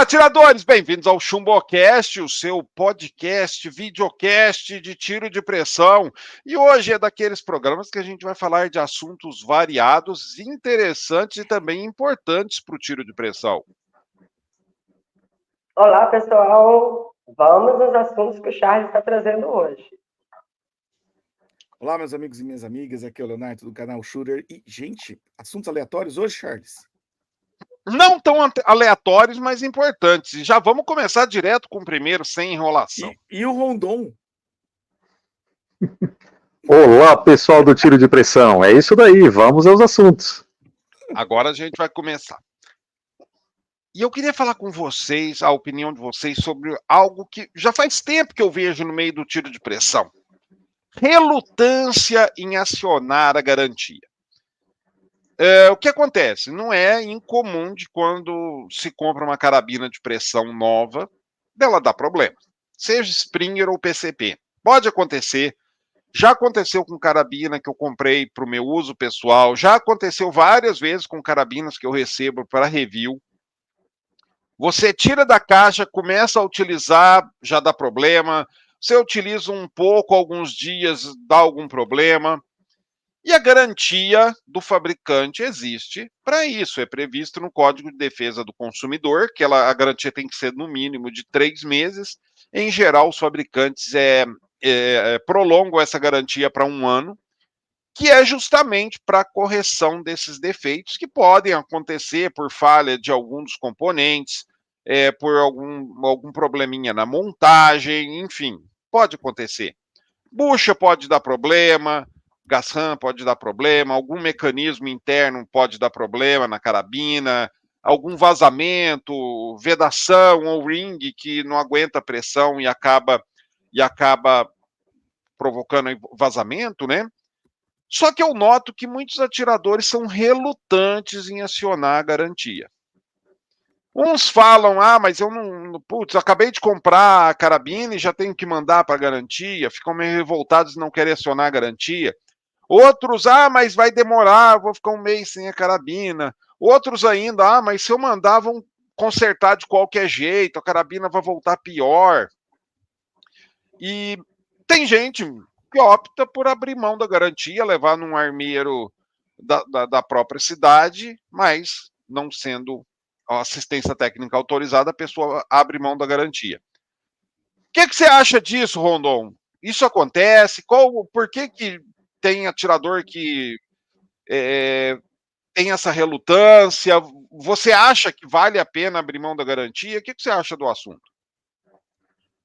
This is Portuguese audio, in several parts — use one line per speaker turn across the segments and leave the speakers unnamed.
Olá, atiradores! Bem-vindos ao ChumboCast, o seu podcast, videocast de tiro de pressão. E hoje é daqueles programas que a gente vai falar de assuntos variados, interessantes e também importantes para o tiro de pressão.
Olá, pessoal! Vamos aos assuntos que o Charles está trazendo hoje.
Olá, meus amigos e minhas amigas, aqui é o Leonardo do canal Shooter. E, gente, assuntos aleatórios hoje, Charles?
Não tão aleatórios, mas importantes. E já vamos começar direto com o primeiro, sem enrolação.
E o Rondon?
Olá, pessoal do tiro de pressão. É isso daí, vamos aos assuntos.
Agora a gente vai começar. E eu queria falar com vocês, a opinião de vocês, sobre algo que já faz tempo que eu vejo no meio do tiro de pressão. Relutância em acionar a garantia. O que acontece? Não é incomum de quando se compra uma carabina de pressão nova, dela dá problema. Seja Springer ou PCP. Pode acontecer. Já aconteceu com carabina que eu comprei para o meu uso pessoal. Já aconteceu várias vezes com carabinas que eu recebo para review. Você tira da caixa, começa a utilizar, já dá problema. Você utiliza um pouco, alguns dias, dá algum problema. E a garantia do fabricante existe para isso. É previsto no Código de Defesa do Consumidor, que a garantia tem que ser no mínimo de 3 meses. Em geral, os fabricantes prolongam essa garantia para 1 ano, que é justamente para a correção desses defeitos que podem acontecer por falha de algum dos componentes, por algum probleminha na montagem, enfim, pode acontecer. Bucha pode dar problema, gasram pode dar problema, algum mecanismo interno pode dar problema na carabina, algum vazamento, vedação ou ring que não aguenta a pressão e acaba provocando vazamento, né? Só que eu noto que muitos atiradores são relutantes em acionar a garantia. Uns falam, mas eu não. Putz, acabei de comprar a carabina e já tenho que mandar para a garantia. Ficam meio revoltados e não querem acionar a garantia. Outros, mas vai demorar, vou ficar 1 mês sem a carabina. Outros ainda, mas se eu mandar, vão consertar de qualquer jeito, a carabina vai voltar pior. E tem gente que opta por abrir mão da garantia, levar num armeiro da própria cidade, mas não sendo assistência técnica autorizada, a pessoa abre mão da garantia. O que você acha disso, Rondon? Isso acontece? Por que tem atirador que tem essa relutância? Você acha que vale a pena abrir mão da garantia? O que você acha do assunto?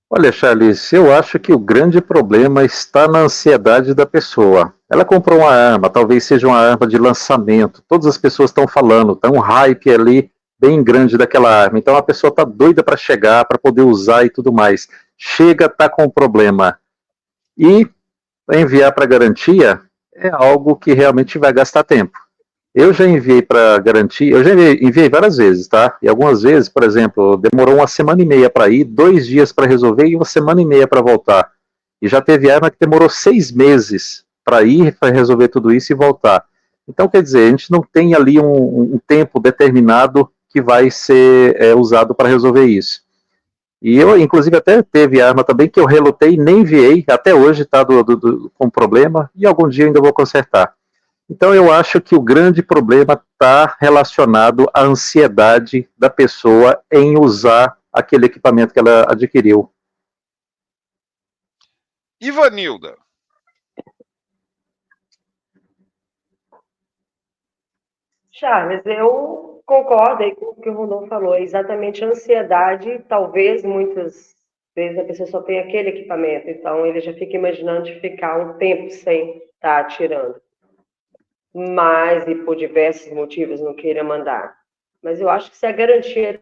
Olha, Charles, eu acho que o grande problema está na ansiedade da pessoa. Ela comprou uma arma, talvez seja uma arma de lançamento. Todas as pessoas estão falando, tem um hype ali bem grande daquela arma. Então a pessoa está doida para chegar, para poder usar e tudo mais. Chega, está com um problema. E enviar para garantia é algo que realmente vai gastar tempo. Eu já enviei para garantia, eu já enviei várias vezes, tá? E algumas vezes, por exemplo, demorou 1 semana e meia para ir, 2 dias para resolver e 1 semana e meia para voltar. E já teve arma que demorou 6 meses para ir, para resolver tudo isso e voltar. Então, quer dizer, a gente não tem ali um tempo determinado que vai ser usado para resolver isso. E eu, inclusive, até teve arma também que eu relutei e nem enviei, até hoje está com problema, e algum dia ainda vou consertar. Então eu acho que o grande problema está relacionado à ansiedade da pessoa em usar aquele equipamento que ela adquiriu.
Ivanilda.
Charles, eu concordo aí com o que o Rondon falou. É exatamente a ansiedade. Talvez muitas vezes a pessoa só tem aquele equipamento, então ele já fica imaginando de ficar um tempo sem estar atirando. Mas, e por diversos motivos, não queira mandar. Mas eu acho que se a garantia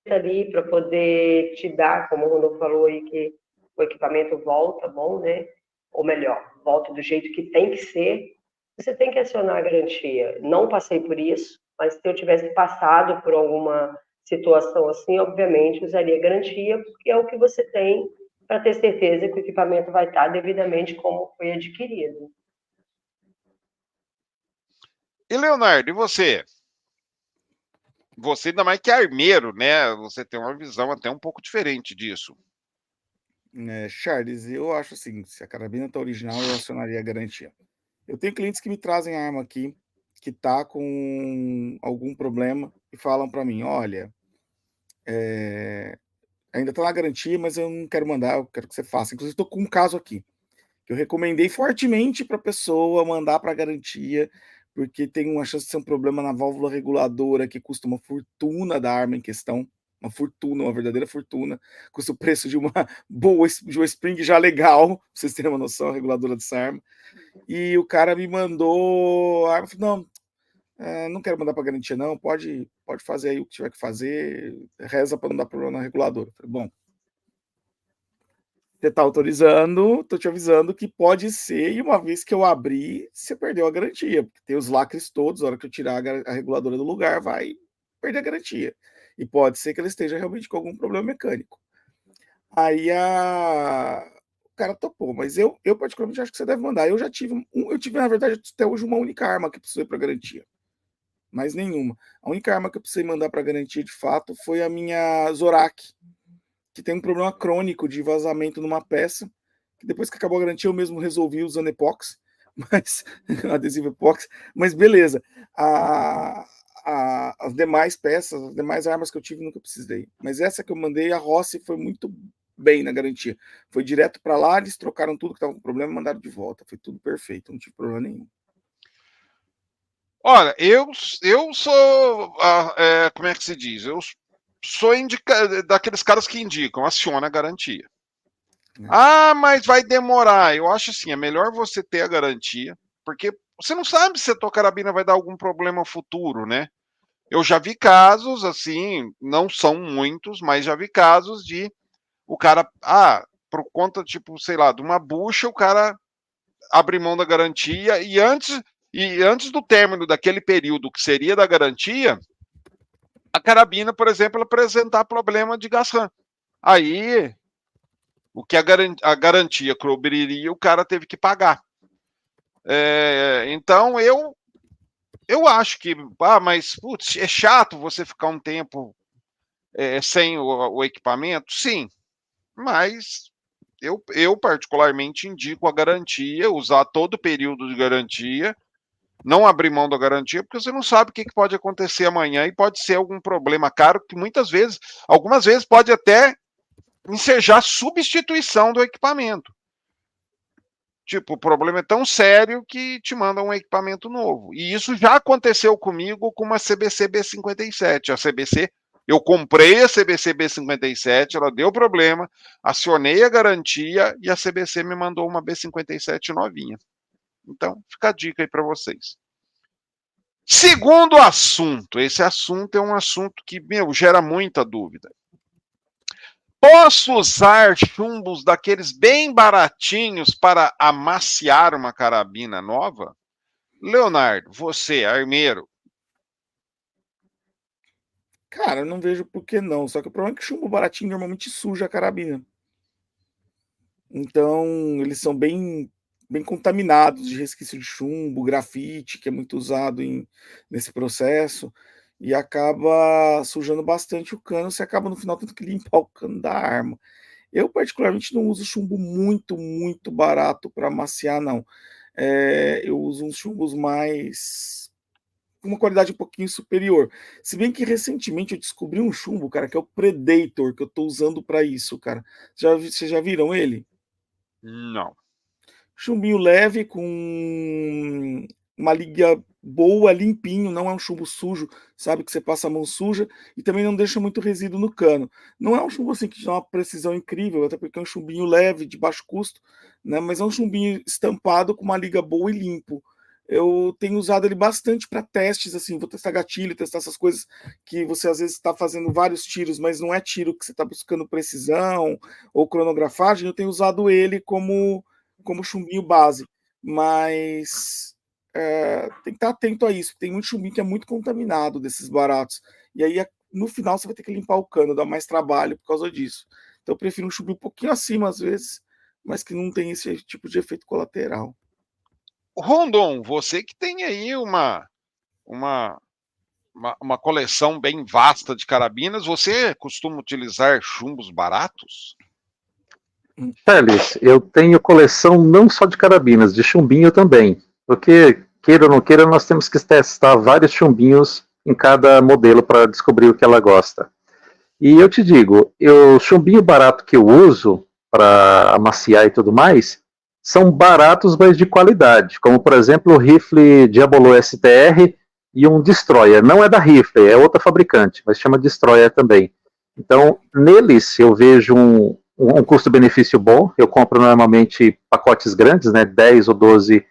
está ali para poder te dar, como o Rondon falou aí, que o equipamento volta bom, né? Ou melhor, volta do jeito que tem que ser, você tem que acionar a garantia. Não passei por isso, mas se eu tivesse passado por alguma situação assim, obviamente usaria a garantia, porque é o que você tem para ter certeza que o equipamento vai estar devidamente como foi adquirido.
E Leonardo, e você? Você ainda mais que armeiro, né? Você tem uma visão até um pouco diferente disso.
Charles, eu acho assim, se a carabina tá original, eu acionaria a garantia. Eu tenho clientes que me trazem arma aqui, que tá com algum problema e falam para mim, olha, ainda tá na garantia, mas eu não quero mandar, eu quero que você faça. Inclusive, estou com um caso aqui, que eu recomendei fortemente para a pessoa mandar para garantia, porque tem uma chance de ser um problema na válvula reguladora que custa uma fortuna da arma em questão. Uma fortuna, uma verdadeira fortuna. Custa o preço de uma boa de uma Spring já legal, pra vocês terem uma noção, a reguladora dessa arma. E o cara me mandou a arma, falou, não, não quero mandar para garantia, não. Pode fazer aí o que tiver que fazer. Reza para não dar problema na reguladora. Falei, bom, você está autorizando, estou te avisando que pode ser, e uma vez que eu abrir, você perdeu a garantia, porque tem os lacres todos, a hora que eu tirar a reguladora do lugar, vai perder a garantia. E pode ser que ela esteja realmente com algum problema mecânico. Aí o cara topou, mas eu particularmente acho que você deve mandar. Eu tive, na verdade, até hoje uma única arma que precisei para garantia. Mais nenhuma. A única arma que eu precisei mandar para garantia de fato foi a minha Zorak, que tem um problema crônico de vazamento numa peça, que depois que acabou a garantia eu mesmo resolvi usando epóxi, mas adesivo epóxi, mas beleza. As demais peças, as demais armas que eu tive nunca precisei, mas essa que eu mandei, a Rossi, foi muito bem na garantia. Foi direto para lá, eles trocaram tudo que estava com problema e mandaram de volta. Foi tudo perfeito, não tive problema nenhum.
Olha, eu sou, como é que se diz? Eu sou daqueles caras que indicam, aciona a garantia. Ah, mas vai demorar. Eu acho assim, é melhor você ter a garantia, porque você não sabe se a tua carabina vai dar algum problema futuro, né? Eu já vi casos, assim, não são muitos, mas já vi casos de o cara, por conta, tipo, sei lá, de uma bucha, o cara abre mão da garantia e antes do término daquele período que seria da garantia, a carabina, por exemplo, apresentar problema de gas RAM. Aí, o que a garantia cobriria, o cara teve que pagar. Então, eu acho que, mas putz, é chato você ficar um tempo sem o equipamento? Sim, mas eu particularmente indico a garantia, usar todo o período de garantia, não abrir mão da garantia, porque você não sabe o que pode acontecer amanhã e pode ser algum problema caro que algumas vezes pode até ensejar substituição do equipamento. Tipo, o problema é tão sério que te manda um equipamento novo. E isso já aconteceu comigo com uma CBC B57. A CBC, eu comprei a CBC B57, ela deu problema, acionei a garantia e a CBC me mandou uma B57 novinha. Então, fica a dica aí para vocês. Segundo assunto, esse assunto é um assunto que, gera muita dúvida. Posso usar chumbos daqueles bem baratinhos para amaciar uma carabina nova? Leonardo, você, armeiro.
Cara, eu não vejo por que não. Só que o problema é que chumbo baratinho normalmente suja a carabina. Então, eles são bem contaminados de resquício de chumbo, grafite, que é muito usado nesse processo, e acaba sujando bastante o cano. Você acaba no final tendo que limpar o cano da arma. Eu, particularmente, não uso chumbo muito, muito barato para amaciar, não. Eu uso uns chumbos mais com uma qualidade um pouquinho superior. Se bem que recentemente eu descobri um chumbo, cara, que é o Predator, que eu tô usando para isso, cara. Vocês já viram ele?
Não.
Chumbinho leve, com uma liga boa, limpinho, não é um chumbo sujo, sabe, que você passa a mão suja, e também não deixa muito resíduo no cano. Não é um chumbo assim que te dá uma precisão incrível, até porque é um chumbinho leve, de baixo custo, né, mas é um chumbinho estampado com uma liga boa e limpo. Eu tenho usado ele bastante para testes, assim, vou testar gatilho, testar essas coisas que você às vezes está fazendo vários tiros, mas não é tiro que você está buscando precisão ou cronografagem. Eu tenho usado ele como chumbinho base, mas tem que estar atento a isso. Tem muito chumbinho que é muito contaminado desses baratos, e aí no final você vai ter que limpar o cano, dá mais trabalho por causa disso. Então eu prefiro um chumbinho um pouquinho acima às vezes, mas que não tem esse tipo de efeito colateral.
Rondon, você que tem aí uma uma coleção bem vasta de carabinas. Você costuma utilizar chumbos baratos?
Félix, eu tenho coleção não só de carabinas, de chumbinho também. Porque, queira ou não queira, nós temos que testar vários chumbinhos em cada modelo para descobrir o que ela gosta. E eu te digo, o chumbinho barato que eu uso para amaciar e tudo mais, são baratos, mas de qualidade. Como, por exemplo, o rifle Diabolo STR e um Destroyer. Não é da rifle, é outra fabricante, mas chama Destroyer também. Então, neles eu vejo um custo-benefício bom. Eu compro normalmente pacotes grandes, né, 10 ou 12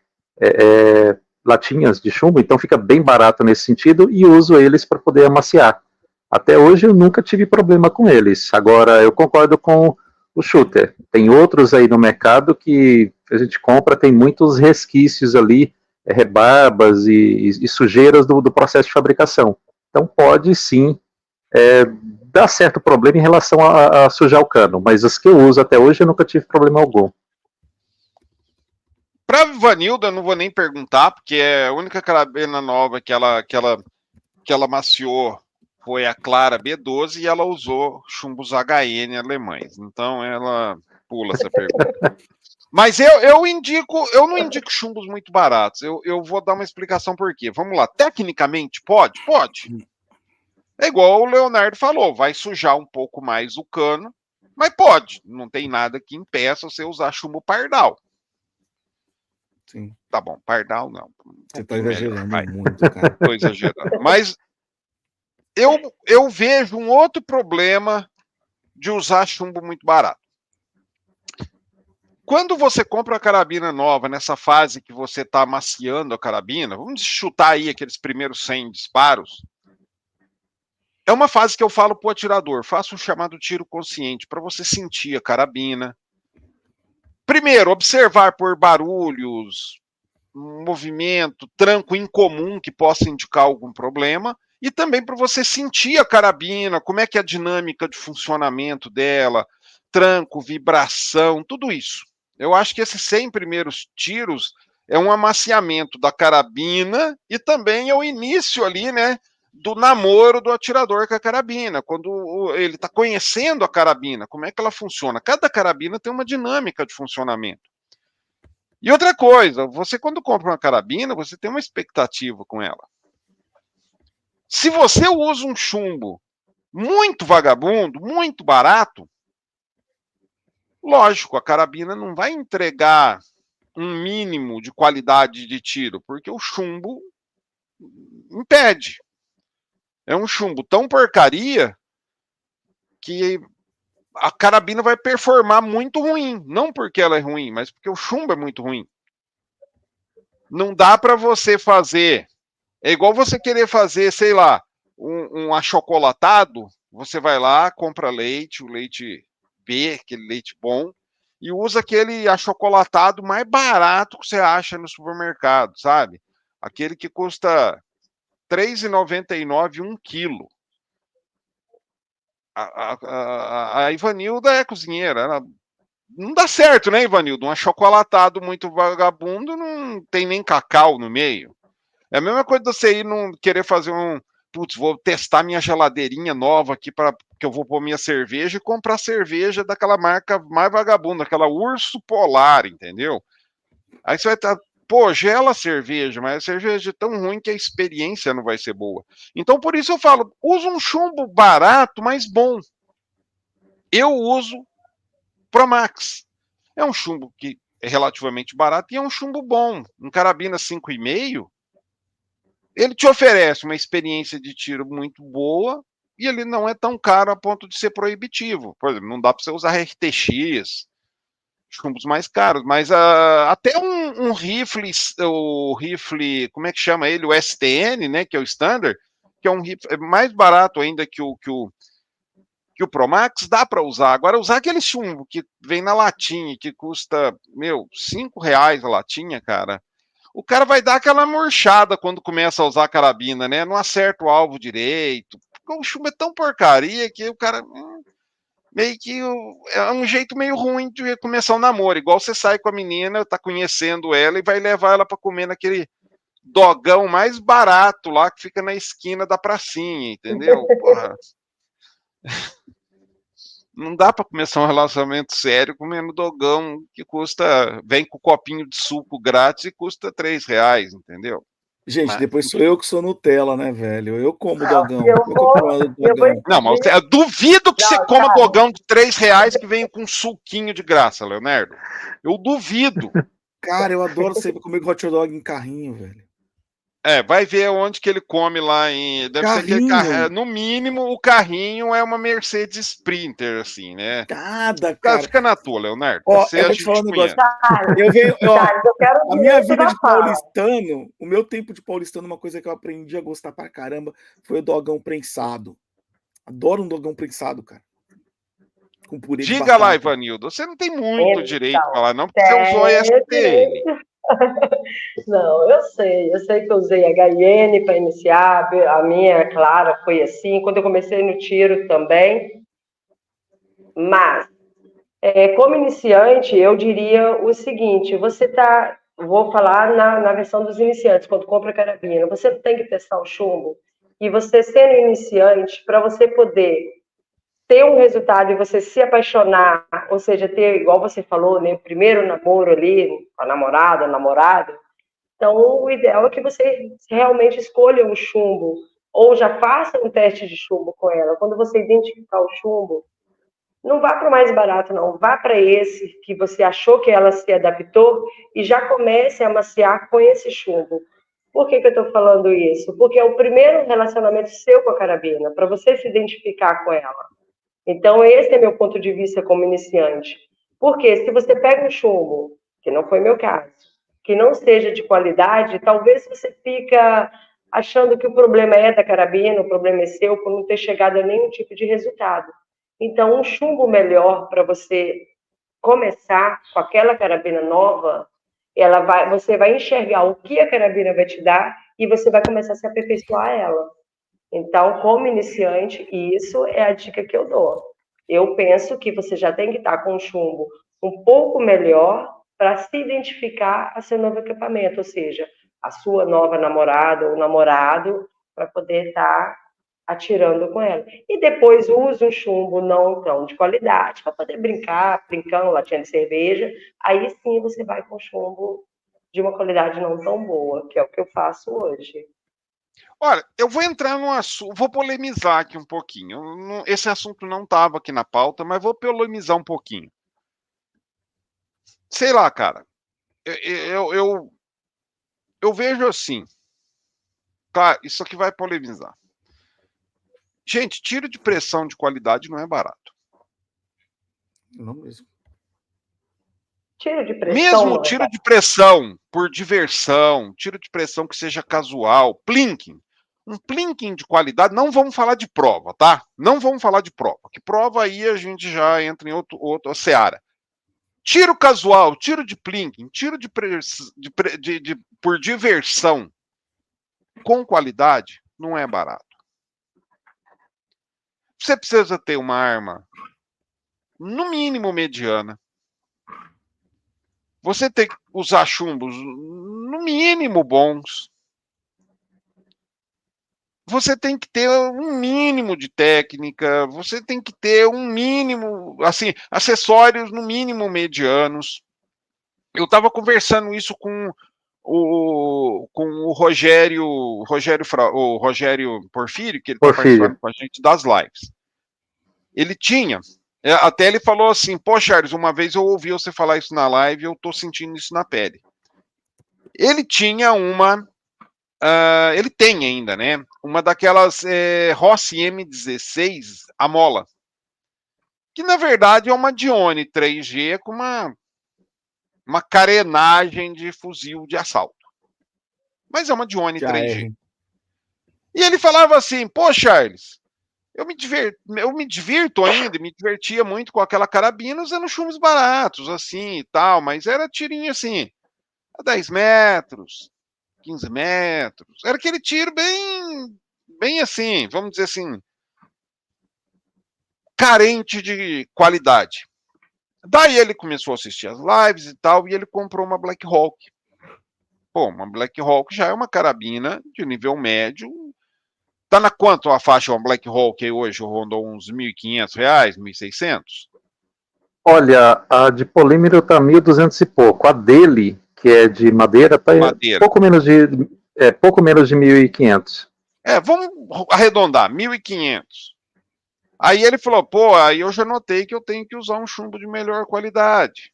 latinhas de chumbo, então fica bem barato nesse sentido e uso eles para poder amaciar. Até hoje eu nunca tive problema com eles. Agora, eu concordo com o shooter. Tem outros aí no mercado que a gente compra, tem muitos resquícios ali, rebarbas e sujeiras do processo de fabricação. Então pode sim dar certo problema em relação a sujar o cano, mas as que eu uso até hoje eu nunca tive problema algum.
Para Vanilda, eu não vou nem perguntar, porque é a única carabina nova que ela maciou foi a Clara B12 e ela usou chumbos HN alemães. Então ela pula essa pergunta. Mas eu não indico chumbos muito baratos. Eu vou dar uma explicação por quê. Vamos lá. Tecnicamente, pode? Pode. É igual o Leonardo falou, vai sujar um pouco mais o cano, mas pode. Não tem nada que impeça você usar chumbo pardal.
Sim.
Tá bom, pardal não.
Você tá exagerando muito, cara.
Tô exagerando. Mas eu vejo um outro problema de usar chumbo muito barato. Quando você compra uma carabina nova, nessa fase que você está amaciando a carabina, vamos chutar aí aqueles primeiros 100 disparos, é uma fase que eu falo para o atirador, faça um chamado tiro consciente, para você sentir a carabina. Primeiro, observar por barulhos, movimento, tranco incomum que possa indicar algum problema, e também para você sentir a carabina, como é que é a dinâmica de funcionamento dela, tranco, vibração, tudo isso. Eu acho que esses 100 primeiros tiros é um amaciamento da carabina e também é o início ali, né, do namoro do atirador com a carabina, quando ele está conhecendo a carabina, como é que ela funciona. Cada carabina tem uma dinâmica de funcionamento. E outra coisa, você quando compra uma carabina, você tem uma expectativa com ela. Se você usa um chumbo muito vagabundo, muito barato, lógico, a carabina não vai entregar um mínimo de qualidade de tiro, porque o chumbo impede. É um chumbo tão porcaria que a carabina vai performar muito ruim. Não porque ela é ruim, mas porque o chumbo é muito ruim. Não dá para você fazer. É igual você querer fazer, sei lá, um achocolatado. Você vai lá, compra leite, o leite B, aquele leite bom, e usa aquele achocolatado mais barato que você acha no supermercado, sabe? Aquele que custa R$3,99 1 quilo. A Ivanilda é cozinheira, ela não dá certo, né, Ivanildo? Um achocolatado muito vagabundo não tem nem cacau no meio. É a mesma coisa de você ir não querer fazer um. Putz, vou testar minha geladeirinha nova aqui para que eu vou pôr minha cerveja e comprar cerveja daquela marca mais vagabunda, aquela Urso Polar, entendeu? Aí você vai estar. Pô, gela a cerveja, mas a cerveja é tão ruim que a experiência não vai ser boa. Então, por isso eu falo, usa um chumbo barato, mas bom. Eu uso Promax. É um chumbo que é relativamente barato e é um chumbo bom. Um carabina 5,5, ele te oferece uma experiência de tiro muito boa e ele não é tão caro a ponto de ser proibitivo. Por exemplo, não dá para você usar RTX, chumbos mais caros, mas até um rifle, o rifle, como é que chama ele? O STN, né, que é o standard, que é um rifle mais barato ainda que o Promax, dá para usar. Agora, usar aquele chumbo que vem na latinha, que custa, R$5 a latinha, cara, o cara vai dar aquela murchada quando começa a usar a carabina, né? Não acerta o alvo direito. O chumbo é tão porcaria que o cara meio que é um jeito meio ruim de começar um namoro. Igual você sai com a menina, tá conhecendo ela e vai levar ela para comer naquele dogão mais barato lá que fica na esquina da pracinha, entendeu? Porra. Não dá para começar um relacionamento sério comendo dogão que vem com copinho de suco grátis e custa R$3, entendeu?
Gente,
Mas,
depois sou eu que sou Nutella, né, velho? Eu como
Não,
dogão.
eu
Qual que é o
vou,
problema do
eu vou
dogão?
não, mas
inclusive.
eu duvido que você
Não,
coma
Charles,
dogão de R$3 que vem com suquinho de graça, Leonardo. Eu duvido.
Cara, eu adoro sempre comer hot dog em carrinho, velho.
Vai ver onde que ele come lá em. Deve ser aquele
Carrinho.
no mínimo, o carrinho é uma Mercedes Sprinter, assim, né?
Nada, cara.
Fica na tua, Leonardo.
Ó,
Você
eu
a
vou te falar
gente
um negócio.
conhece.
Eu venho, ó,
Charles, eu quero o
a minha
direito
vida
da
de
fala.
paulistano, o meu tempo de paulistano, uma coisa que eu aprendi a gostar pra caramba foi o dogão prensado. Adoro um dogão prensado, cara. Com purê de
Diga lá,
batata.
Ivanildo, você não tem muito direito de
Então,
falar, não, porque você usou a STN.
não, eu sei que eu usei HN para iniciar, a minha, Clara, foi assim, quando eu comecei no tiro também, mas, como iniciante, eu diria o seguinte, vou falar na versão dos iniciantes, quando compra carabina, você tem que testar o chumbo, e você sendo iniciante, para você poder ter um resultado e você se apaixonar, ou seja, ter, igual você falou, né, o primeiro namoro ali, com a namorada, namorado, então o ideal é que você realmente escolha um chumbo, ou já faça um teste de chumbo com ela. Quando você identificar o chumbo, não vá para o mais barato, não. Vá para esse que você achou que ela se adaptou e já comece a maciar com esse chumbo. Por que eu estou falando isso? Porque é o primeiro relacionamento seu com a carabina, para você se identificar com ela. Então, esse é meu ponto de vista como iniciante. Porque se você pega um chumbo, que não foi meu caso, que não seja de qualidade, talvez você fica achando que o problema é da carabina, o problema é seu, por não ter chegado a nenhum tipo de resultado. Então, um chumbo melhor para você começar com aquela carabina nova, você vai enxergar o que a carabina vai te dar e você vai começar a se aperfeiçoar ela. Então, como iniciante, isso é a dica que eu dou. Eu penso que você já tem que estar com um chumbo um pouco melhor para se identificar a seu novo equipamento, ou seja, a sua nova namorada ou namorado, para poder estar atirando com ela. E depois use um chumbo não tão de qualidade para poder brincar, brincando, latinha de cerveja. Aí sim você vai com chumbo de uma qualidade não tão boa, que é o que eu faço hoje.
Olha, eu vou entrar num assunto, vou polemizar aqui um pouquinho. Esse assunto não estava aqui na pauta, mas vou polemizar um pouquinho. Sei lá, cara. Eu vejo assim. Claro, isso aqui vai polemizar. Gente, tiro de pressão de qualidade não é barato.
Não mesmo.
Tiro de pressão,
Mesmo
não é
tiro de pressão por diversão, tiro de pressão que seja casual, plinking. Um plinking de qualidade, não vamos falar de prova, tá? Não vamos falar de prova, que prova aí a gente já entra em outra seara. Tiro casual, tiro de plinking, tiro por diversão com qualidade não é barato. Você precisa ter uma arma, no mínimo mediana. Você tem que usar chumbos, no mínimo bons. Você tem que ter um mínimo de técnica, você tem que ter um mínimo, assim, acessórios no mínimo medianos. Eu estava conversando isso com o Rogério Porfírio, que ele está
Porfírio.
participando com a gente das lives. Ele tinha, até ele falou assim, pô, Charles, uma vez eu ouvi você falar isso na live e eu estou sentindo isso na pele. Ele tinha ele tem ainda, né? Uma daquelas Rossi M16 a mola, que na verdade é uma Dione 3G com uma carenagem de fuzil de assalto. Mas é uma Dione 3G. E ele falava assim, pô, Charles, eu me divirto ainda, me divertia muito com aquela carabina usando chumbos baratos, assim e tal, mas era tirinho assim, a 10 metros, 15 metros. Era aquele tiro bem assim, vamos dizer assim, carente de qualidade. Daí ele começou a assistir as lives e tal, e ele comprou uma Black Hawk. Pô, uma Black Hawk já é uma carabina de nível médio. Tá na quanto a faixa uma Black Hawk aí hoje? Rondou uns R$ 1.500, R$ 1.600?
Olha, a de polímero tá 1.200 e pouco. A dele, que é de madeira, tá
Madeira.
pouco menos de 1.500.
Vamos arredondar, 1.500. Aí ele falou, pô, aí eu já notei que eu tenho que usar um chumbo de melhor qualidade.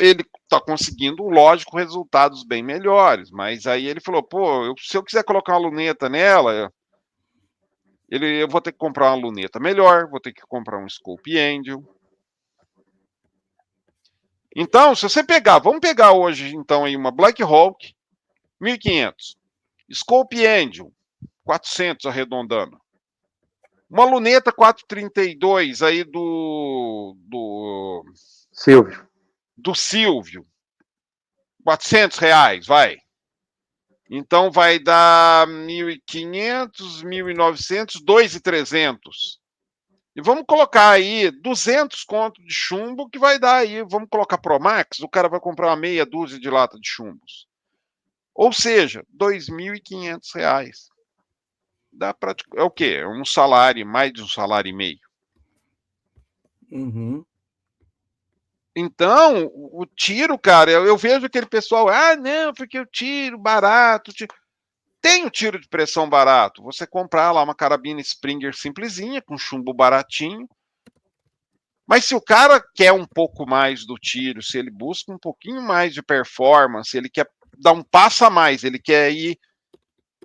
Ele está conseguindo, lógico, resultados bem melhores, mas aí ele falou, pô, se eu quiser colocar uma luneta nela, eu vou ter que comprar uma luneta melhor, vou ter que comprar um Scope Angel. Então, se você pegar, vamos pegar hoje, então, aí uma Black Hawk, 1.500. Scope Angel, 400 arredondando. Uma luneta 432 aí
Silvio.
do Silvio. R$ 400, vai. Então vai dar 1.500, 1.900, 2.300. E vamos colocar aí 200 conto de chumbo, que vai dar aí, vamos colocar Promax, o cara vai comprar uma meia dúzia de lata de chumbos. Ou seja, R$ 2.500. Dá pra, é o quê? É um salário, mais de um salário e meio.
Uhum.
Então, o tiro, cara, eu vejo aquele pessoal, não, porque o tiro barato, tem o tiro de pressão barato. Você comprar lá uma carabina Springer simplesinha, com chumbo baratinho. Mas se o cara quer um pouco mais do tiro, se ele busca um pouquinho mais de performance, ele quer dar um passo a mais, ele quer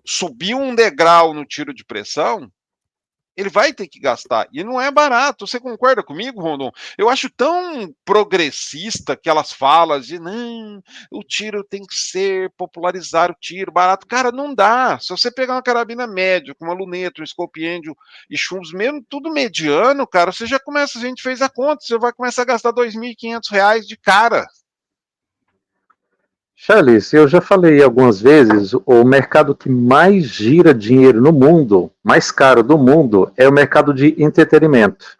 subir um degrau no tiro de pressão, ele vai ter que gastar. E não é barato. Você concorda comigo, Rondon? Eu acho tão progressista aquelas falas de não, o tiro tem que ser, popularizar o tiro, barato. Cara, não dá. Se você pegar uma carabina média, com uma luneta, um Scope Angel e chumbos, mesmo tudo mediano, cara, você já começa, a gente fez a conta, você vai começar a gastar R$ 2.500 de cara.
Charles, eu já falei algumas vezes, o mercado que mais gira dinheiro no mundo, mais caro do mundo, é o mercado de entretenimento.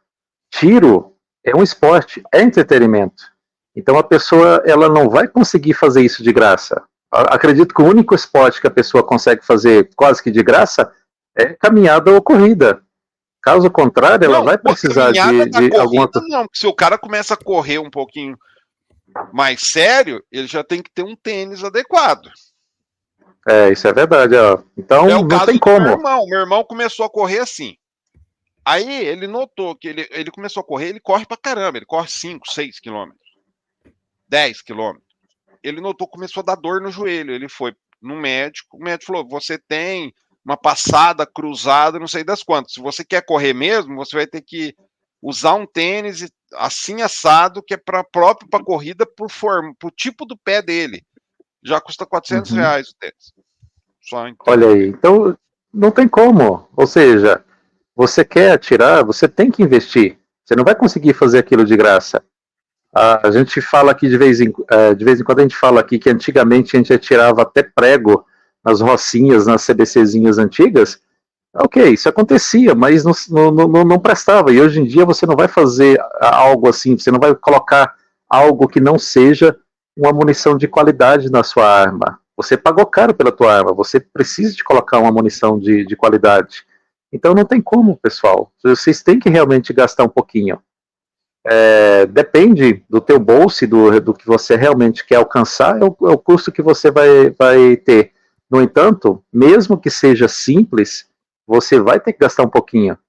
Tiro é um esporte, é entretenimento. Então a pessoa ela não vai conseguir fazer isso de graça. Acredito que o único esporte que a pessoa consegue fazer quase que de graça é caminhada ou corrida. Caso contrário, ela vai precisar de alguma coisa.
Não, porque se o cara começa a correr um pouquinho mais sério, ele já tem que ter um tênis adequado.
Isso é verdade. Ó. Então, não tem como.
Meu irmão começou a correr assim. Aí ele notou que ele começou a correr, ele corre pra caramba, ele corre 5, 6 quilômetros, 10 quilômetros. Ele notou, começou a dar dor no joelho. Ele foi no médico, o médico falou: você tem uma passada cruzada, não sei das quantas. Se você quer correr mesmo, você vai ter que usar um tênis assim assado, que é próprio para corrida, pro tipo do pé dele. Já custa R$ 400 o tênis.
Olha aí, então não tem como. Ou seja, você quer atirar, você tem que investir. Você não vai conseguir fazer aquilo de graça. A gente fala aqui de vez em quando a gente fala aqui que antigamente a gente atirava até prego nas rocinhas, nas CBCzinhas antigas. Ok, isso acontecia, mas não prestava. E hoje em dia você não vai fazer algo assim, você não vai colocar algo que não seja uma munição de qualidade na sua arma. Você pagou caro pela tua arma, você precisa de colocar uma munição de qualidade. Então não tem como, pessoal. Vocês têm que realmente gastar um pouquinho. Depende do teu bolso e do que você realmente quer alcançar, é o custo que você vai ter. No entanto, mesmo que seja simples, você vai ter que gastar um pouquinho.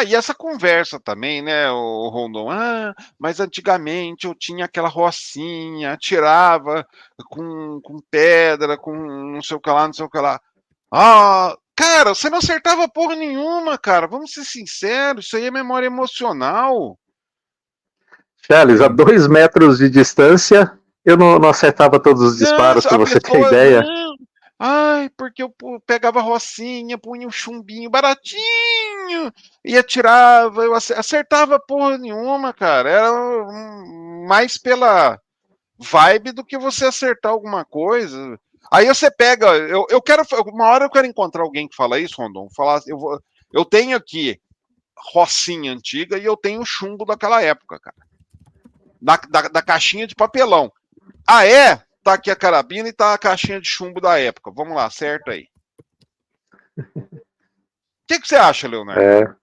E essa conversa também, né, o Rondon? Mas antigamente eu tinha aquela rocinha, atirava com pedra, com não sei o que lá, não sei o que lá. Cara, você não acertava porra nenhuma, cara. Vamos ser sinceros, isso aí é memória emocional.
Charles, a 2 metros de distância, eu não acertava todos os disparos, para você ter ideia.
Porque eu pegava a rocinha, punha um chumbinho baratinho e atirava, eu acertava porra nenhuma, cara. Era mais pela vibe do que você acertar alguma coisa. Aí você pega, eu quero, uma hora eu quero encontrar alguém que fala isso, Rondon, falar, eu tenho aqui rocinha antiga e eu tenho chumbo daquela época, cara. da caixinha de papelão. Ah, é? Tá aqui a carabina e tá a caixinha de chumbo da época. Vamos lá, certo aí. O que você acha, Leonardo?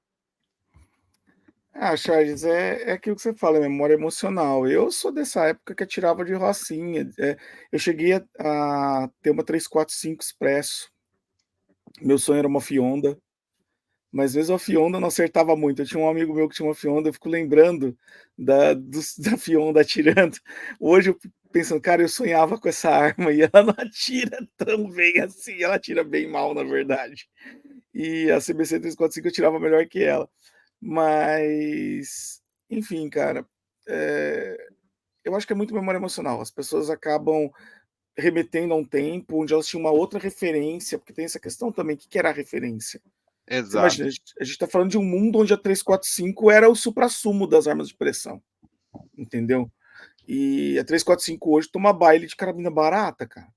Charles, é aquilo que você fala, memória emocional. Eu sou dessa época que atirava de rocinha. Eu cheguei a ter uma 345 Expresso. Meu sonho era uma Fionda, mas mesmo a Fionda não acertava muito. Eu tinha um amigo meu que tinha uma Fionda, eu fico lembrando da Fionda atirando. Hoje eu fico pensando, cara, eu sonhava com essa arma e ela não atira tão bem assim, ela atira bem mal, na verdade. E a CBC 345 eu tirava melhor que ela. Mas, enfim, cara, eu acho que é muito memória emocional. As pessoas acabam remetendo a um tempo onde elas tinham uma outra referência, porque tem essa questão também, o que era a referência? Você
Exato.
imagina, a gente está falando de um mundo onde a 345 era o suprassumo das armas de pressão, entendeu? E a 345 hoje toma baile de carabina barata, cara.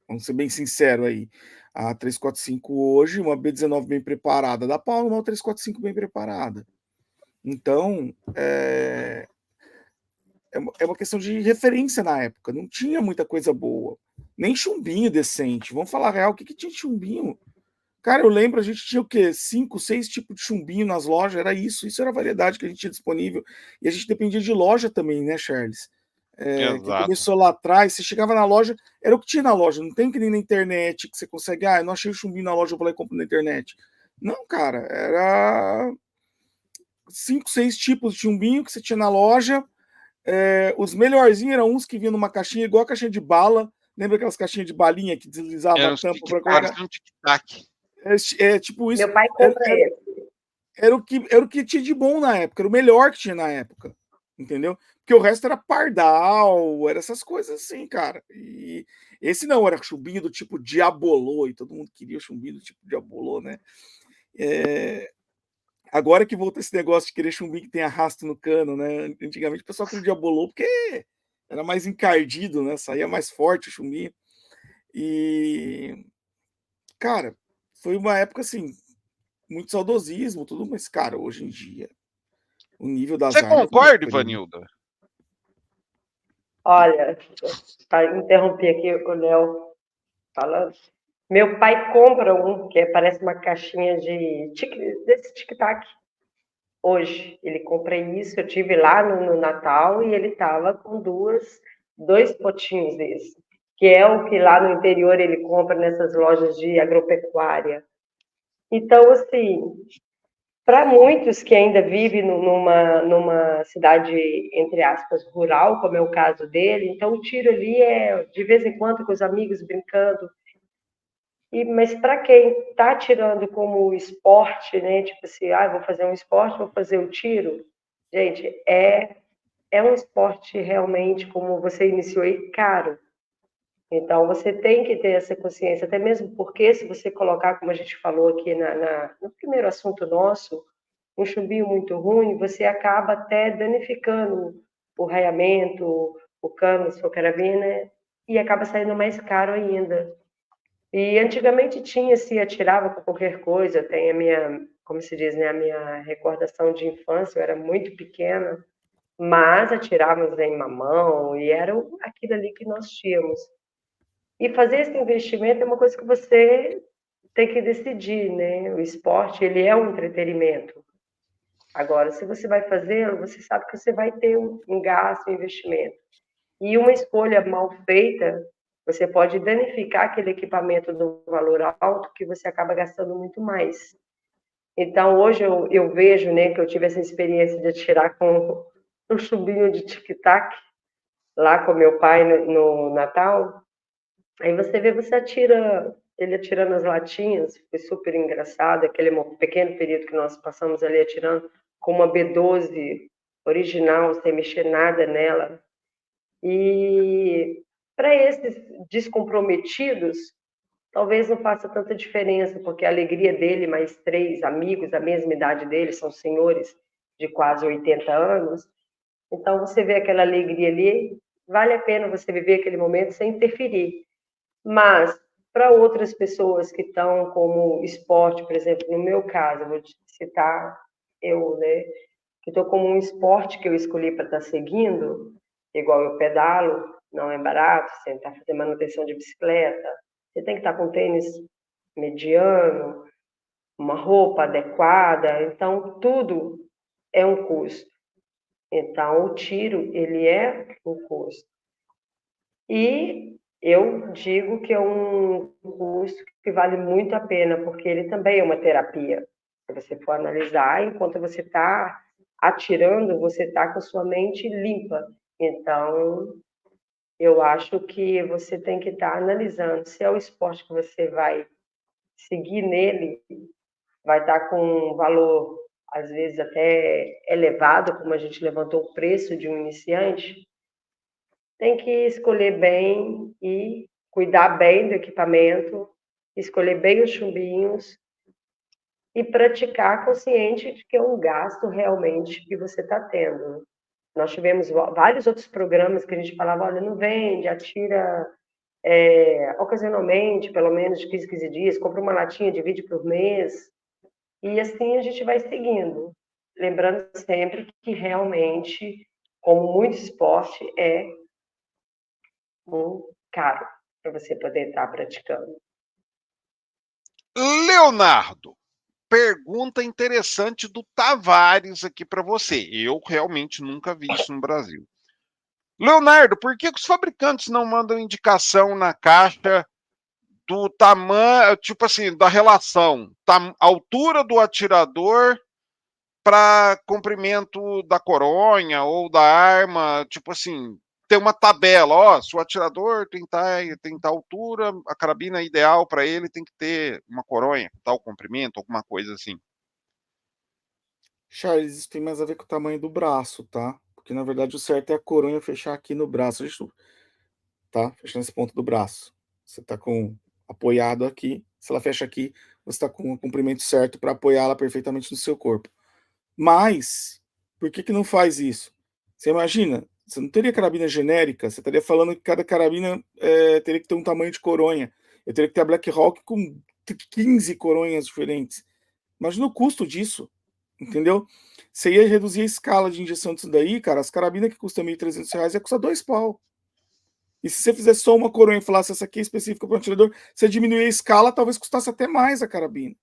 Vamos ser bem sincero aí. A 345 hoje, uma B19 bem preparada, dá pau numa 345 bem preparada. Então, é uma questão de referência na época. Não tinha muita coisa boa. Nem chumbinho decente. Vamos falar a real, o que tinha de chumbinho? Cara, eu lembro, a gente tinha o quê? 5, 6 tipos de chumbinho nas lojas, era isso. Isso era a variedade que a gente tinha disponível. E a gente dependia de loja também, né, Charles? Que
Exato.
começou lá atrás, você chegava na loja, era o que tinha na loja. Não tem que nem na internet, que você consegue, eu não achei o chumbinho na loja, eu vou lá e compro na internet. Não, cara, era 5, 6 tipos de chumbinho que você tinha na loja. Os melhorzinhos eram uns que vinham numa caixinha, igual a caixinha de bala. Lembra aquelas caixinhas de balinha que deslizava a tampa para colocar?
Um tic-tac.
Tipo isso.
Meu pai compra esse.
Era o que tinha de bom na época, era o melhor que tinha na época. Entendeu? Porque o resto era pardal, era essas coisas assim, cara. E esse não, era chumbinho do tipo Diabolô, e todo mundo queria chumbinho do tipo Diabolô, né? Agora que volta esse negócio de querer chumbinho que tem arrasto no cano, né? Antigamente o pessoal queria Diabolô porque era mais encardido, né? Saía mais forte o chumbinho. E, cara, foi uma época assim, muito saudosismo, tudo, mas, cara, hoje em dia, o nível das
Você
armas.
concorda, Ivanilda?
Olha, para interromper aqui o Léo falando, meu pai compra um que parece uma caixinha desse tic-tac. Hoje, ele compra isso, eu tive lá no Natal e ele estava com dois potinhos desse, que é o que lá no interior ele compra nessas lojas de agropecuária. Então, assim, para muitos que ainda vivem numa cidade, entre aspas, rural, como é o caso dele, então o tiro ali é de vez em quando com os amigos brincando. Mas para quem está tirando como esporte, né? Tipo assim, vou fazer um esporte, vou fazer o tiro. Gente, é um esporte realmente, como você iniciou aí, caro. Então, você tem que ter essa consciência, até mesmo porque se você colocar, como a gente falou aqui no primeiro assunto nosso, um chumbinho muito ruim, você acaba até danificando o raiamento, o cano, sua carabina, e acaba saindo mais caro ainda. E antigamente se atirava com qualquer coisa, tem a minha, como se diz, né, a minha recordação de infância, eu era muito pequena, mas atirávamos em mamão e era aquilo ali que nós tínhamos. E fazer esse investimento é uma coisa que você tem que decidir, né? O esporte, ele é um entretenimento. Agora, se você vai fazê-lo, você sabe que você vai ter um gasto, um investimento. E uma escolha mal feita, você pode danificar aquele equipamento do valor alto que você acaba gastando muito mais. Então, hoje eu vejo, né, que eu tive essa experiência de atirar com um chumbinho de tic-tac lá com meu pai no Natal. Aí você vê, você atira, ele atirando as latinhas, foi super engraçado, aquele pequeno período que nós passamos ali atirando com uma B12 original, sem mexer nada nela. E para esses descomprometidos, talvez não faça tanta diferença, porque a alegria dele, mais 3 amigos da mesma idade dele, são senhores de quase 80 anos, então você vê aquela alegria ali, vale a pena você viver aquele momento sem interferir. Mas, para outras pessoas que estão como esporte, por exemplo, no meu caso, vou citar eu, né? que estou como um esporte que eu escolhi para estar seguindo, igual eu pedalo, não é barato, você está fazendo manutenção de bicicleta, você tem que estar com tênis mediano, uma roupa adequada, então tudo é um custo. Então o tiro, ele é um custo. E eu digo que é um custo que vale muito a pena, porque ele também é uma terapia. Se você for analisar, enquanto você está atirando, você está com sua mente limpa. Então, eu acho que você tem que estar analisando se é o esporte que você vai seguir nele, vai estar com um valor, às vezes, até elevado, como a gente levantou o preço de um iniciante, tem que escolher bem e cuidar bem do equipamento, escolher bem os chumbinhos e praticar consciente de que é um gasto realmente que você está tendo. Nós tivemos vários outros programas que a gente falava, olha, não vende, atira ocasionalmente, pelo menos de 15 dias, compra uma latinha de vídeo por mês, e assim a gente vai seguindo. Lembrando sempre que realmente, como muito esporte, é caro para você poder estar praticando.
Leonardo, pergunta interessante do Tavares aqui para você. Eu realmente nunca vi isso no Brasil. Leonardo, por que os fabricantes não mandam indicação na caixa do tamanho, tipo assim, da relação, altura do atirador para comprimento da coronha ou da arma, tipo assim, tem uma tabela, ó, se o atirador tem tal altura, a carabina ideal para ele tem que ter uma coronha, tal comprimento, alguma coisa assim.
Charles, isso tem mais a ver com o tamanho do braço, tá? Porque na verdade o certo é a coronha fechar aqui no braço, tá? Fechando esse ponto do braço. Você tá com apoiado aqui, se ela fecha aqui, você tá com o comprimento certo para apoiá-la perfeitamente no seu corpo. Mas, por que que não faz isso? Você imagina, você não teria carabina genérica, você estaria falando que cada carabina teria que ter um tamanho de coronha. Eu teria que ter a Black Hawk com 15 coronhas diferentes. Imagina o custo disso, entendeu? Você ia reduzir a escala de injeção disso daí, cara, as carabinas que custam R$ 1.300 ia custar 2 pau. E se você fizesse só uma coronha e falasse essa aqui é específica para o atirador, você diminuir a escala, talvez custasse até mais a carabina.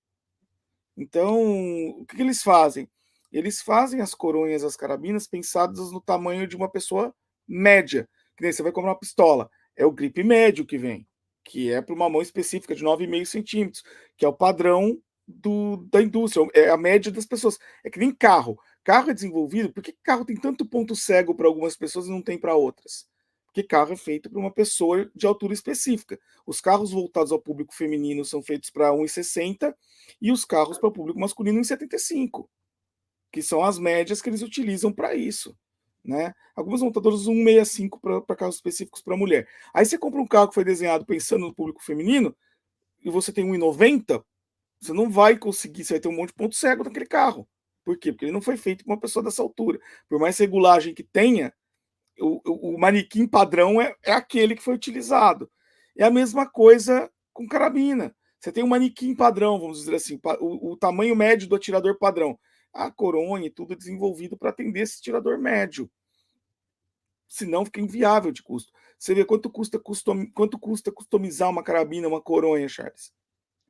Então, o que eles fazem? Eles fazem as coronhas, as carabinas, pensadas no tamanho de uma pessoa média. Que nem você vai comprar uma pistola. É o grip médio que vem, que é para uma mão específica de 9,5 centímetros, que é o padrão da indústria, é a média das pessoas. É que nem carro. Carro é desenvolvido, por que carro tem tanto ponto cego para algumas pessoas e não tem para outras? Porque carro é feito para uma pessoa de altura específica. Os carros voltados ao público feminino são feitos para 1,60 e os carros para o público masculino 1,75, que são as médias que eles utilizam para isso. Né? Algumas montadoras usam 1,65 para carros específicos para mulher. Aí você compra um carro que foi desenhado pensando no público feminino e você tem 1,90, você não vai conseguir, você vai ter um monte de ponto cego naquele carro. Por quê? Porque ele não foi feito para uma pessoa dessa altura. Por mais regulagem que tenha, o manequim padrão é aquele que foi utilizado. É a mesma coisa com carabina. Você tem um manequim padrão, vamos dizer assim, o tamanho médio do atirador padrão. A coronha e tudo é desenvolvido para atender esse atirador médio. Senão fica inviável de custo. Você vê quanto custa customizar uma carabina, uma coronha, Charles?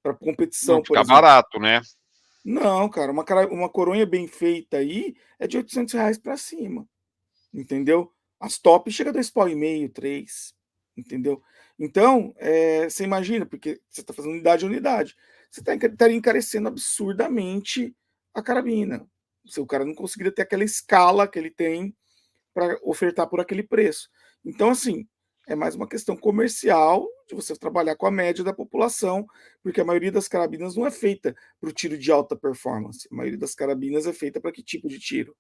Para competição,
Não
por
fica
exemplo.
barato, né?
Não, cara, uma coronha bem feita aí é de R$ 800 para cima. Entendeu? As top chega a 2,5 pau, 3, entendeu? Então, você imagina, porque você está fazendo unidade a unidade, você estaria encarecendo absurdamente a carabina. Se o cara não conseguiria ter aquela escala que ele tem para ofertar por aquele preço. Então, assim, é mais uma questão comercial de você trabalhar com a média da população, porque a maioria das carabinas não é feita para o tiro de alta performance. A maioria das carabinas é feita para que tipo de tiro?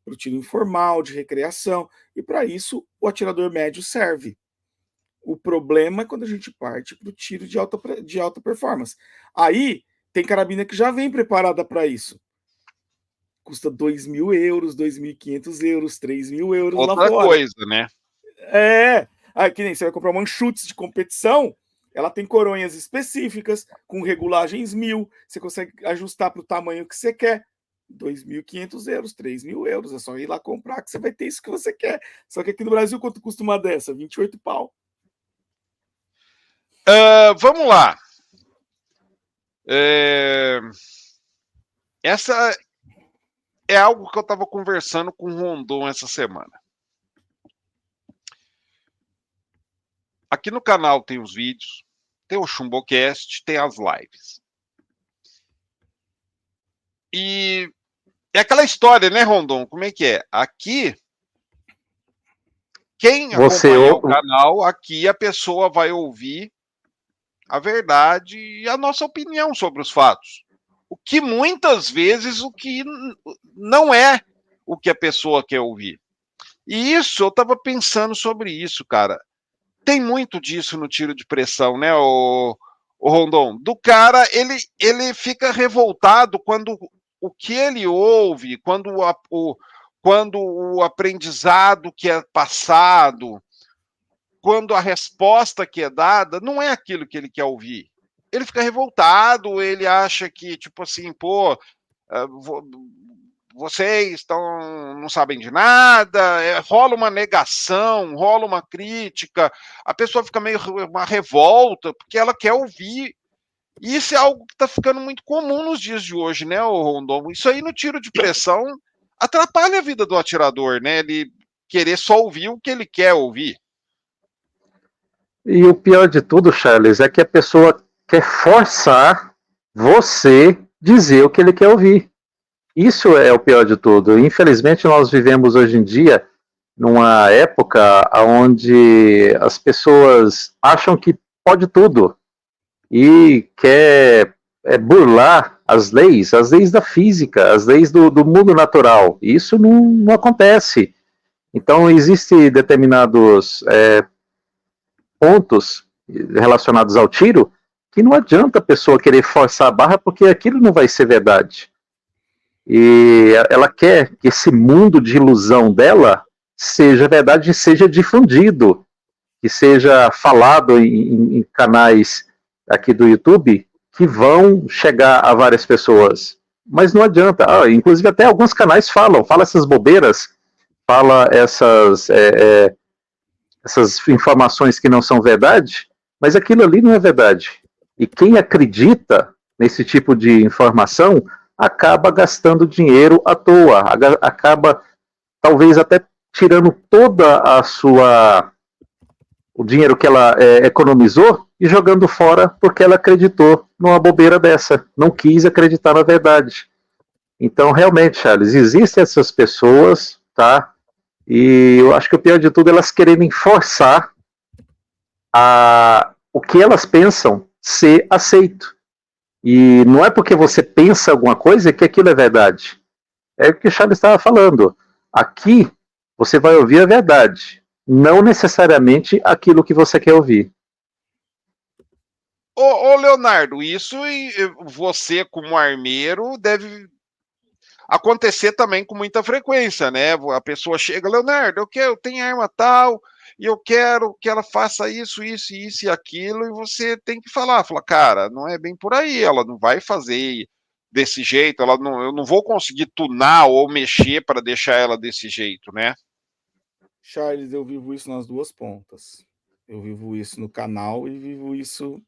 Para o tiro informal, de recreação, e para isso o atirador médio serve. O problema é quando a gente parte para o tiro de alta performance. Aí tem carabina que já vem preparada para isso. Custa 2.000 euros, 2.500 euros, 3.000 euros lá
Outra
fora.
coisa, né?
Aí que nem você vai comprar uma Anschutz de competição, ela tem coronhas específicas, com regulagens 1.000, você consegue ajustar para o tamanho que você quer. 2.500 euros, 3.000 euros. É só ir lá comprar que você vai ter isso que você quer. Só que aqui no Brasil, quanto custa uma dessa? 28 pau.
Vamos lá. Essa é algo que eu estava conversando com o Rondon essa semana. Aqui no canal tem os vídeos, tem o Chumbocast, tem as lives. E é aquela história, né, Rondon? Como é que é? Aqui, quem acompanha o canal, aqui a pessoa vai ouvir a verdade e a nossa opinião sobre os fatos. O que muitas vezes o que não é o que a pessoa quer ouvir. E isso, eu estava pensando sobre isso, cara. Tem muito disso no tiro de pressão, né, o Rondon? Do cara, ele fica revoltado quando o que ele ouve, quando o aprendizado que é passado, quando a resposta que é dada não é aquilo que ele quer ouvir. Ele fica revoltado, ele acha que, tipo assim, pô, vocês não sabem de nada, rola uma negação, rola uma crítica, a pessoa fica meio uma revolta, porque ela quer ouvir. E isso é algo que está ficando muito comum nos dias de hoje, né, Rondon? Isso aí no tiro de pressão atrapalha a vida do atirador, né? Ele querer só ouvir o que ele quer ouvir.
E o pior de tudo, Charles, é que a pessoa quer forçar você dizer o que ele quer ouvir. Isso é o pior de tudo. Infelizmente, nós vivemos hoje em dia numa época onde as pessoas acham que pode tudo e quer burlar as leis da física, as leis do mundo natural. Isso não acontece. Então, existem determinados pontos relacionados ao tiro que não adianta a pessoa querer forçar a barra porque aquilo não vai ser verdade. E ela quer que esse mundo de ilusão dela seja verdade e seja difundido, que seja falado em canais aqui do YouTube que vão chegar a várias pessoas. Mas não adianta. Inclusive até alguns canais fala essas bobeiras, fala essas informações que não são verdade, mas aquilo ali não é verdade. E quem acredita nesse tipo de informação acaba gastando dinheiro à toa, acaba talvez até tirando toda o dinheiro que ela economizou e jogando fora porque ela acreditou numa bobeira dessa, não quis acreditar na verdade. Então, realmente, Charles, existem essas pessoas, tá? E eu acho que o pior de tudo é elas quererem forçar o que elas pensam ser aceito. E não é porque você pensa alguma coisa que aquilo é verdade. É o que o Charles estava falando. Aqui você vai ouvir a verdade, não necessariamente aquilo que você quer ouvir.
Ô Leonardo, isso você como armeiro deve acontecer também com muita frequência, né? A pessoa chega, Leonardo, eu tenho arma tal, e eu quero que ela faça isso, isso, isso e aquilo, e você tem que falar, cara, não é bem por aí, ela não vai fazer desse jeito, eu não vou conseguir tunar ou mexer para deixar ela desse jeito, né?
Charles, eu vivo isso nas duas pontas. Eu vivo isso no canal e vivo isso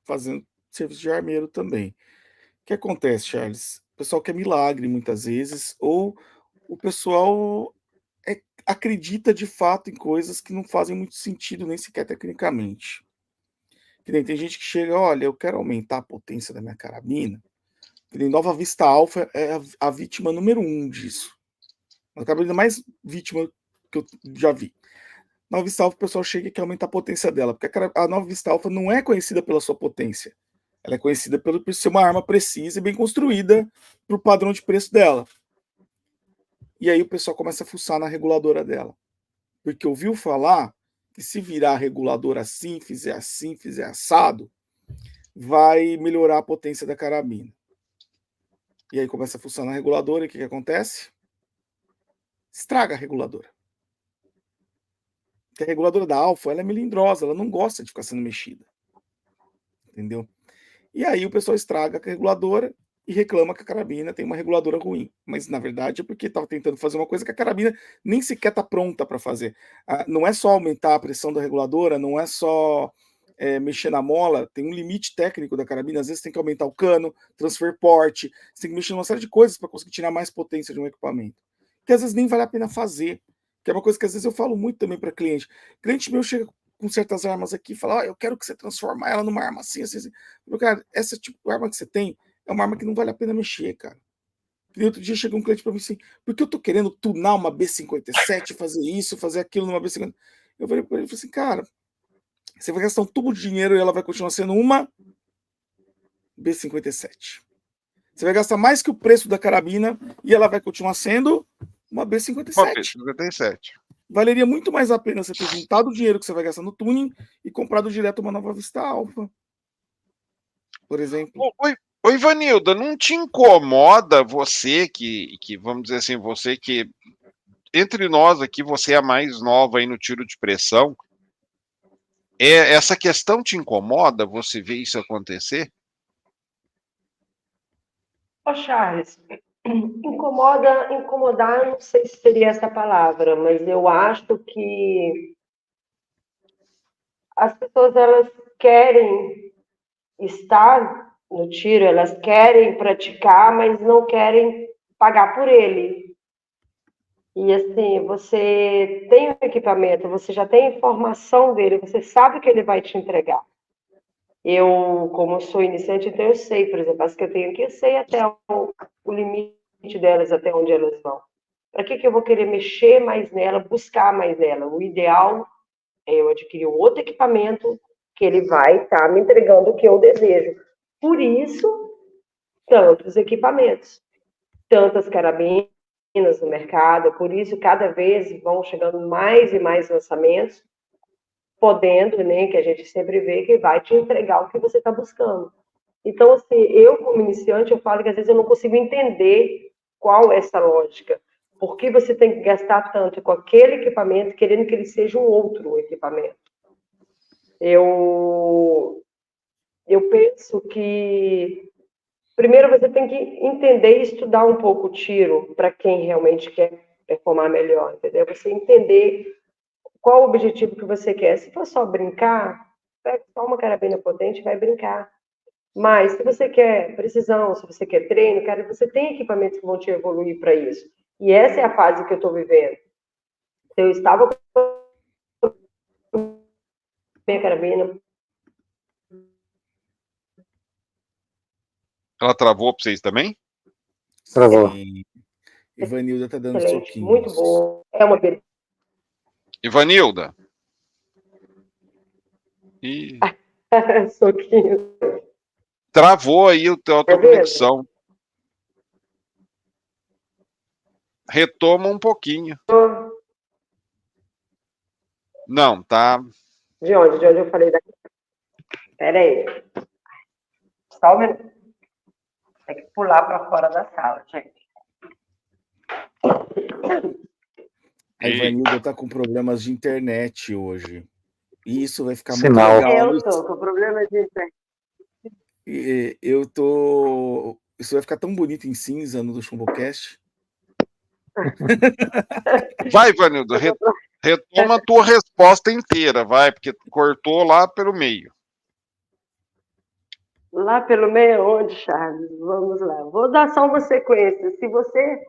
fazendo serviço de armeiro também. O que acontece, Charles? O pessoal quer milagre muitas vezes, ou o pessoal acredita de fato em coisas que não fazem muito sentido nem sequer tecnicamente. Que nem tem gente que chega, olha, eu quero aumentar a potência da minha carabina. Que nem Nova Vista Alpha é a vítima número 1 disso. A carabina mais vítima que eu já vi. Nova Vista Alpha, o pessoal chega e quer aumentar a potência dela, porque a Nova Vista Alpha não é conhecida pela sua potência. Ela é conhecida por ser uma arma precisa e bem construída para o padrão de preço dela. E aí o pessoal começa a fuçar na reguladora dela. Porque ouviu falar que se virar a reguladora assim, fizer assado, vai melhorar a potência da carabina. E aí começa a fuçar na reguladora e o que acontece? Estraga a reguladora. Porque a reguladora da Alfa, ela é melindrosa, ela não gosta de ficar sendo mexida. Entendeu? E aí o pessoal estraga a reguladora e reclama que a carabina tem uma reguladora ruim. Mas, na verdade, é porque estava tentando fazer uma coisa que a carabina nem sequer está pronta para fazer. Não é só aumentar a pressão da reguladora, não é só mexer na mola, tem um limite técnico da carabina, às vezes tem que aumentar o cano, transfer port, você tem que mexer em uma série de coisas para conseguir tirar mais potência de um equipamento, que às vezes nem vale a pena fazer, que é uma coisa que às vezes eu falo muito também para cliente. Cliente meu chega com certas armas aqui e fala, eu quero que você transforme ela numa arma assim, assim, assim. Eu, cara, essa tipo de arma que você tem é uma arma que não vale a pena mexer, cara. E outro dia chegou um cliente para mim assim, porque eu tô querendo tunar uma B57, fazer isso, fazer aquilo numa B50. Eu falei para ele assim, cara, você vai gastar um tubo de dinheiro e ela vai continuar sendo uma B57. Você vai gastar mais que o preço da carabina e ela vai continuar sendo uma B57.
Uma B57.
Valeria muito mais a pena você ter juntado o dinheiro que você vai gastar no tuning e comprado direto uma nova Vista Alpha, por exemplo.
Oi, Ivanilda, não te incomoda você que, vamos dizer assim, você que, entre nós aqui, você é a mais nova aí no tiro de pressão, essa questão te incomoda, você vê isso acontecer?
Ô, Charles, incomodar, não sei se seria essa palavra, mas eu acho que as pessoas, elas querem estar no tiro, elas querem praticar, mas não querem pagar por ele. E assim, você tem o equipamento, você já tem a informação dele, você sabe que ele vai te entregar. Eu, como sou iniciante, então eu sei, por exemplo, as que eu tenho aqui, eu sei até o limite delas, até onde elas vão. Para que eu vou querer mexer mais nela, buscar mais nela? O ideal é eu adquirir um outro equipamento que ele vai estar me entregando o que eu desejo. Por isso, tantos equipamentos, tantas carabinas no mercado, por isso cada vez vão chegando mais e mais lançamentos, podendo, né, que a gente sempre vê que vai te entregar o que você está buscando. Então, assim, eu como iniciante, eu falo que às vezes eu não consigo entender qual é essa lógica. Por que você tem que gastar tanto com aquele equipamento, querendo que ele seja um outro equipamento? Eu penso que primeiro você tem que entender e estudar um pouco o tiro para quem realmente quer performar melhor, entendeu? Você entender qual o objetivo que você quer. Se for só brincar, pega só uma carabina potente e vai brincar. Mas se você quer precisão, se você quer treino, cara, você tem equipamentos que vão te evoluir para isso. E essa é a fase que eu estou vivendo. Eu estava com minha carabina.
Ela travou para vocês também?
Travou.
Ivanilda tá dando
Excelente,
soquinhos.
muito boa. É uma beleza.
Ivanilda?
Soquinho.
Travou aí a tua conexão. Retoma um pouquinho. Não, tá.
De onde? De onde eu falei daqui? Espera aí. Só um minuto. Tem que pular para fora da sala, gente.
A Ivanilda tá com problemas de internet hoje. E isso vai ficar
Sinal.
muito legal.
Eu tô com problema de internet.
Isso vai ficar tão bonito em cinza no Chumbocast.
Vai, Ivanilda, retoma a tua resposta inteira, vai, porque cortou lá pelo meio.
Lá pelo meio onde, Charles? Vamos lá. Vou dar só uma sequência. Se você...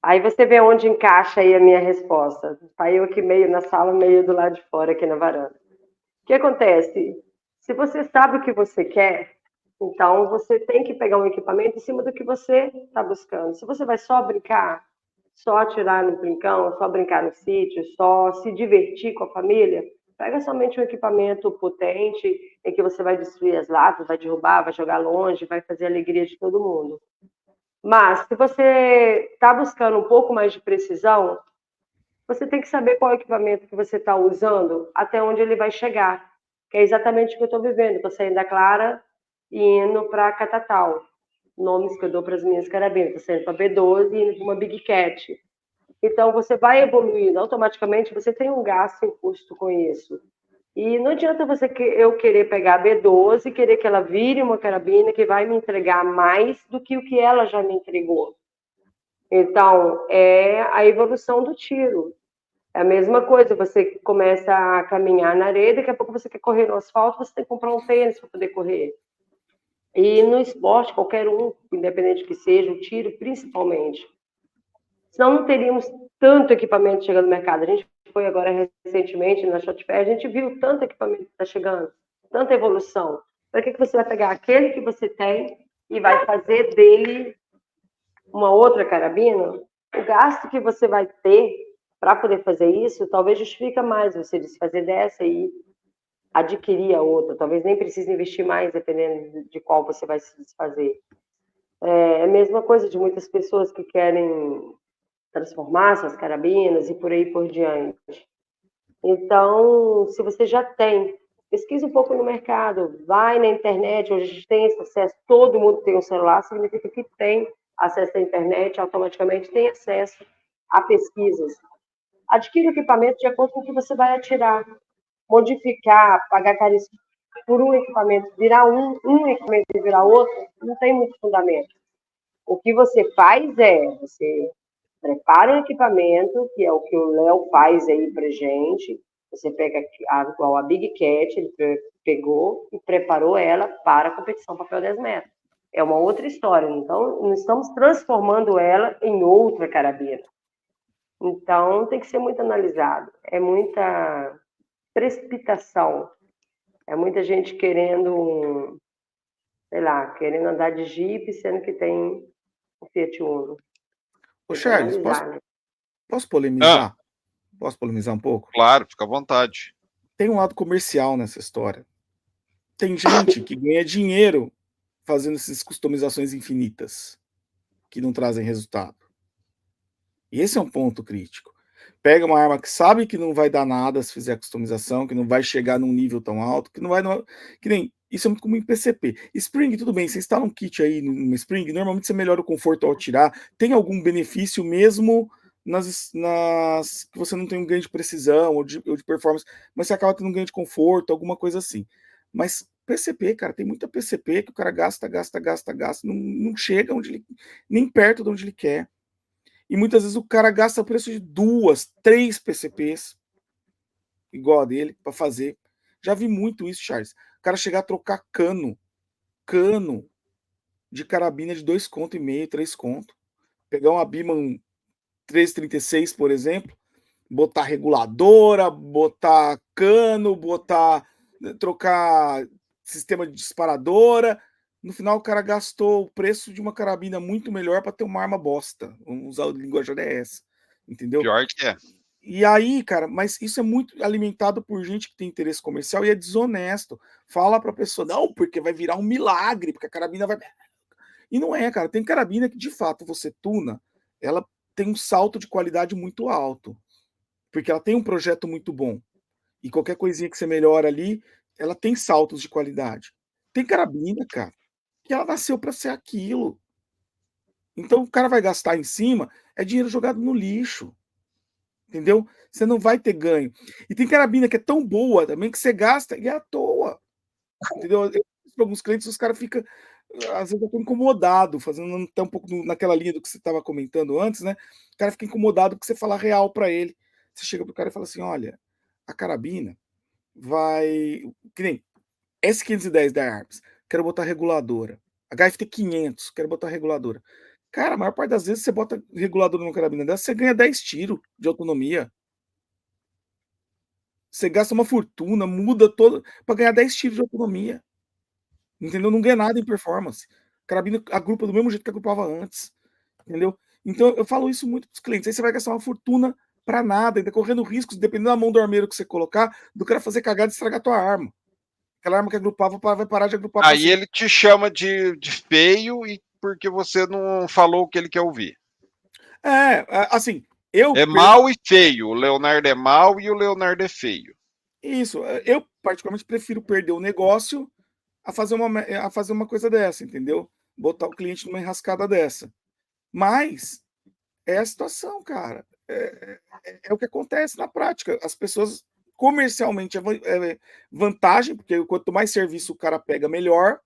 Aí você vê onde encaixa aí a minha resposta. Tá eu aqui meio na sala, meio do lado de fora, aqui na varanda. O que acontece? Se você sabe o que você quer, então você tem que pegar um equipamento em cima do que você está buscando. Se você vai só brincar, só atirar no brincão, só brincar no sítio, só se divertir com a família, pega somente um equipamento potente em que você vai destruir as latas, vai derrubar, vai jogar longe, vai fazer a alegria de todo mundo. Mas, se você está buscando um pouco mais de precisão, você tem que saber qual equipamento que você está usando, até onde ele vai chegar. Que é exatamente o que eu estou vivendo. Estou saindo da Clara e indo para a Catatal. Nomes que eu dou para as minhas carabinas. Estou saindo para B12 e indo para uma Big Cat. Então, você vai evoluindo. Automaticamente, você tem um gasto em custo com isso. E não adianta eu querer pegar a B12 e querer que ela vire uma carabina que vai me entregar mais do que o que ela já me entregou. Então, é a evolução do tiro. É a mesma coisa, você começa a caminhar na areia, daqui a pouco você quer correr no asfalto, você tem que comprar um tênis para poder correr. E no esporte, qualquer um, independente que seja, o tiro principalmente. Senão não teríamos tanto equipamento chegando no mercado. A gente foi agora recentemente na Shot Fair, a gente viu tanto equipamento que está chegando, tanta evolução. Para que você vai pegar aquele que você tem e vai fazer dele uma outra carabina? O gasto que você vai ter para poder fazer isso, talvez justifica mais você desfazer dessa e adquirir a outra. Talvez nem precise investir mais, dependendo de qual você vai se desfazer. É a mesma coisa de muitas pessoas que querem transformar suas carabinas e por aí por diante. Então, se você já tem, pesquisa um pouco no mercado, vai na internet, hoje a gente tem esse acesso, todo mundo tem um celular, significa que tem acesso à internet, automaticamente tem acesso a pesquisas. Adquira o equipamento de acordo com o que você vai atirar. Modificar, pagar caríssimo por um equipamento, virar um equipamento e virar outro, não tem muito fundamento. O que você faz você prepara o equipamento, que é o que o Léo faz aí pra gente. Você pega igual a Big Cat, ele pegou e preparou ela para a competição papel 10 metros. É uma outra história. Então, não estamos transformando ela em outra carabina. Então, tem que ser muito analisado. É muita precipitação. É muita gente querendo, sei lá, querendo andar de Jeep, sendo que tem o Fiat Uno.
Ô,
Tem que
Charles,
analisar, né?
posso polemizar? Posso polemizar um pouco?
Claro, fica à vontade.
Tem um lado comercial nessa história. Tem gente que ganha dinheiro fazendo essas customizações infinitas que não trazem resultado. E esse é um ponto crítico. Pega uma arma que sabe que não vai dar nada se fizer a customização, que não vai chegar num nível tão alto, que não vai. Que nem. Isso é muito comum em PCP. Spring, tudo bem, você instala um kit aí no Spring, normalmente você melhora o conforto ao tirar. Tem algum benefício mesmo nas que você não tem um ganho de precisão ou de performance, mas você acaba tendo um ganho de conforto, alguma coisa assim. Mas PCP, cara, tem muita PCP que o cara gasta, não chega nem perto de onde ele quer. E muitas vezes o cara gasta o preço de 2, 3 PCPs, igual a dele, para fazer. Já vi muito isso, Charles. O cara chegar a trocar cano de carabina de 2,5 conto, 3 conto. Pegar uma Biman 336, por exemplo, botar reguladora, botar cano, trocar sistema de disparadora. No final, o cara gastou o preço de uma carabina muito melhor para ter uma arma bosta. Vamos usar o linguajar essa, entendeu?
Pior que é.
E aí, cara, mas isso é muito alimentado por gente que tem interesse comercial e é desonesto. Fala pra pessoa, não, porque vai virar um milagre, porque a carabina vai. E não é, cara. Tem carabina que, de fato, você tuna, ela tem um salto de qualidade muito alto. Porque ela tem um projeto muito bom. E qualquer coisinha que você melhora ali, ela tem saltos de qualidade. Tem carabina, cara, que ela nasceu para ser aquilo. Então o cara vai gastar em cima, é dinheiro jogado no lixo. Entendeu? Você não vai ter ganho. E tem carabina que é tão boa também que você gasta e é à toa. Entendeu? Para alguns clientes, os caras ficam, às vezes, até incomodado, fazendo até um pouco naquela linha do que você estava comentando antes, né? O cara fica incomodado porque você fala real para ele. Você chega pro cara e fala assim: olha, a carabina vai. Que nem S510 da Arms, quero botar reguladora. HFT 500, quero botar reguladora. Cara, a maior parte das vezes você bota reguladora numa carabina dessa, você ganha 10 tiros de autonomia. Você gasta uma fortuna, muda todo para ganhar 10 tiros de autonomia. Entendeu? Não ganha nada em performance. Carabina agrupa do mesmo jeito que agrupava antes. Entendeu? Então eu falo isso muito para os clientes. Aí você vai gastar uma fortuna para nada, ainda correndo riscos, dependendo da mão do armeiro que você colocar, do cara fazer cagada e estragar a tua arma. Aquela arma que agrupava vai parar de agrupar.
Aí ele te chama de feio e porque você não falou o que ele quer ouvir.
Assim,
é mal e feio. O Leonardo é mal e o Leonardo é feio.
Isso. Eu, particularmente, prefiro perder o negócio a fazer uma coisa dessa, entendeu? Botar o cliente numa enrascada dessa. Mas é a situação, cara. É o que acontece na prática. As pessoas comercialmente é vantagem, porque quanto mais serviço o cara pega, melhor,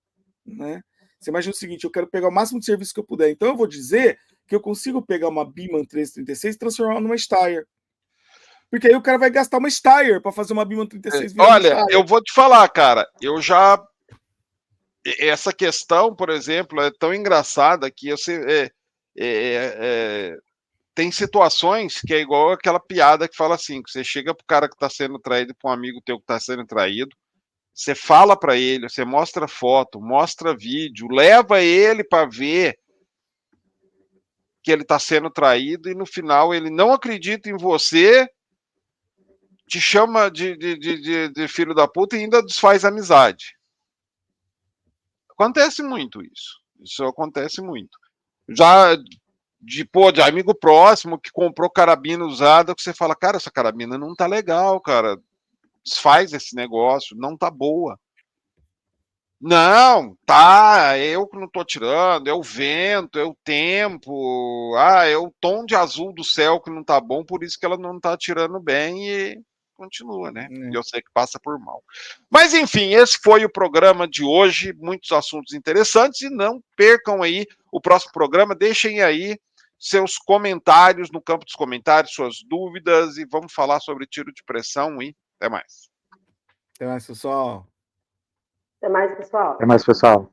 né? Você imagina o seguinte, eu quero pegar o máximo de serviço que eu puder, então eu vou dizer que eu consigo pegar uma Biman 1336 e transformar numa Steyr. Porque aí o cara vai gastar uma Steyr para fazer uma Biman 36 virar uma
Olha,
Steyr.
eu vou te falar, cara, essa questão, por exemplo, é tão engraçada que tem situações que é igual aquela piada que fala assim, que você chega pro cara que está sendo traído, para um amigo teu que está sendo traído, você fala para ele, você mostra foto, mostra vídeo, leva ele para ver que ele está sendo traído e no final ele não acredita em você, te chama de filho da puta e ainda desfaz amizade. Acontece muito isso. Isso acontece muito. Já de amigo próximo que comprou carabina usada, que você fala, cara, essa carabina não tá legal, cara. Desfaz esse negócio, não tá boa. Não, tá, eu que não tô tirando, é o vento, é o tempo, é o tom de azul do céu que não tá bom, por isso que ela não tá tirando bem e continua, né? E eu sei que passa por mal. Mas enfim, esse foi o programa de hoje, muitos assuntos interessantes e não percam aí o próximo programa, deixem aí seus comentários no campo dos comentários, suas dúvidas e vamos falar sobre tiro de pressão e até mais.
Até mais, pessoal.
Até mais, pessoal.
Até mais, pessoal.